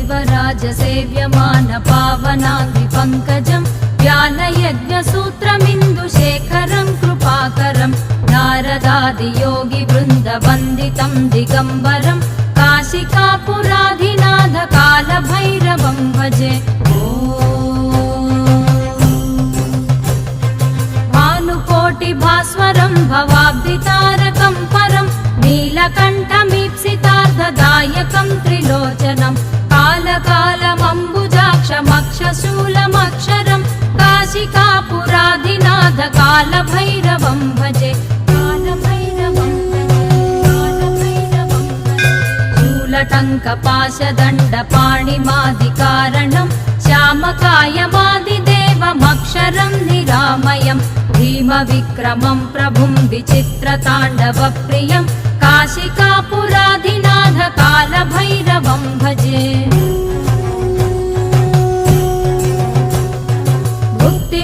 देवराजसेव्यमान पावनाङ्घ्रिपङ्कजं व्यालयज्ञसूत्रमिन्दुशेखरं कृपाकरं नारदादियोगिवृन्दवन्दितं दिगम्बरं काशिकापुराधिनाथकालभैरवं भजे। भानुकोटिभास्वरं भवाब्धितारकं परं नीलकण्ठमीप्सितार्थदायकं त्रिलोचनं कालकालमम्बुजाक्षमक्षशूलमक्षरं काशिकापुराधिनाथकालभैरवं भजे। शूलटङ्कपाशदण्डपाणिमादिकारणं श्यामकायमादिदेवमक्षरं निरामयं भीमविक्रमं प्रभुं विचित्रताण्डवप्रियं काशिकापुराधिनाथकालभैरवं भजे।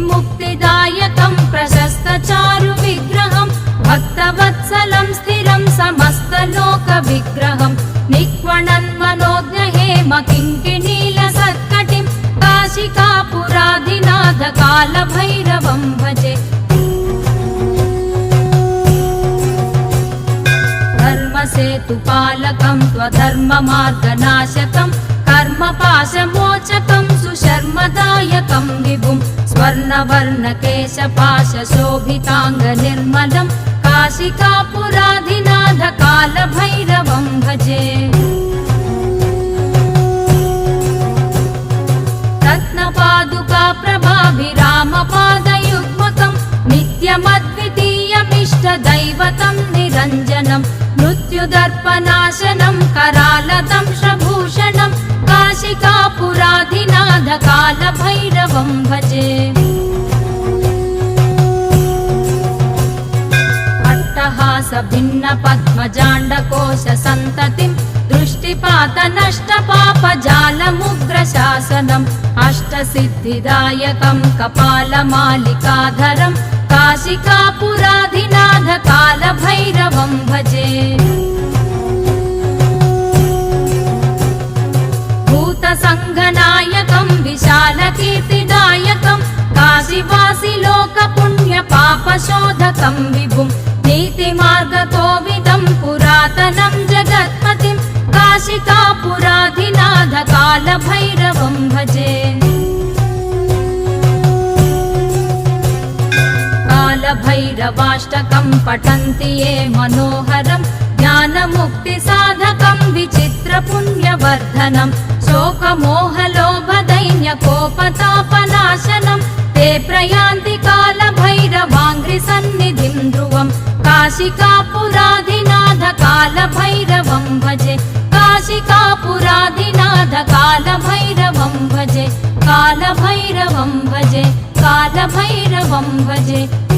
मुक्तिदायकं प्रशस्तचारुविग्रहं भक्तवत्सलं स्थिरं समस्तलोकविग्रहं निक्वणन्मनोज्ञहेमकिङ्किणीलसत्कटिं काशिकापुराधिनाथकालभैरवं भजे। धर्मसेतुपालकं त्वधर्ममार्गनाशकं कर्मपाशमोचकं सुशर्मदायकं विभुं स्वर्णवर्णकेशपाशशोभिताङ्गनिर्मलं काशिकापुराधिनाथकालभैरवं भजे। रत्नपादुकाप्रभाभिरामपादयुग्मकं नित्यमद्वितीयमिष्टदैवतं निरञ्जनं मृत्युदर्पनाशनं करालदंशभूषणं काशिकापुराधिनाथकालभैरवं भजे। अट्टहासभिन्नपद्मजाण्डकोशसन्ततिं दृष्टिपातनष्टपापजालमुग्रशासनम् अष्टसिद्धिदायकं कपालमालिकाधरं काशिकापुराधिनाथकालभैरवं भजे। भूतसङ्घनायकं विशालकीर्तिदायकं काशीवासिलोकपुण्यपापशोधकं विभुं नीतिमार्गकोविदं पुरातनं जगत्पतिं काशिकापुराधिनाथकालभैरवं भजे। कालभैरवाष्टकं पठन्ति ये मनोहरं ज्ञानमुक्तिसाधकं विचित्रपुण्यवर्धनं शोकमोहलोभदैन्यकोपतापनाशनं ते प्रयान्ति कालभैरवाङ्घ्रिसन्निधिं ध्रुवं काशिकापुराधिनाथकालभैरवं भजे। काशिकापुराधिनाथकालभैरवं भजे। कालभैरवं भजे। कालभैरवं भजे। ओ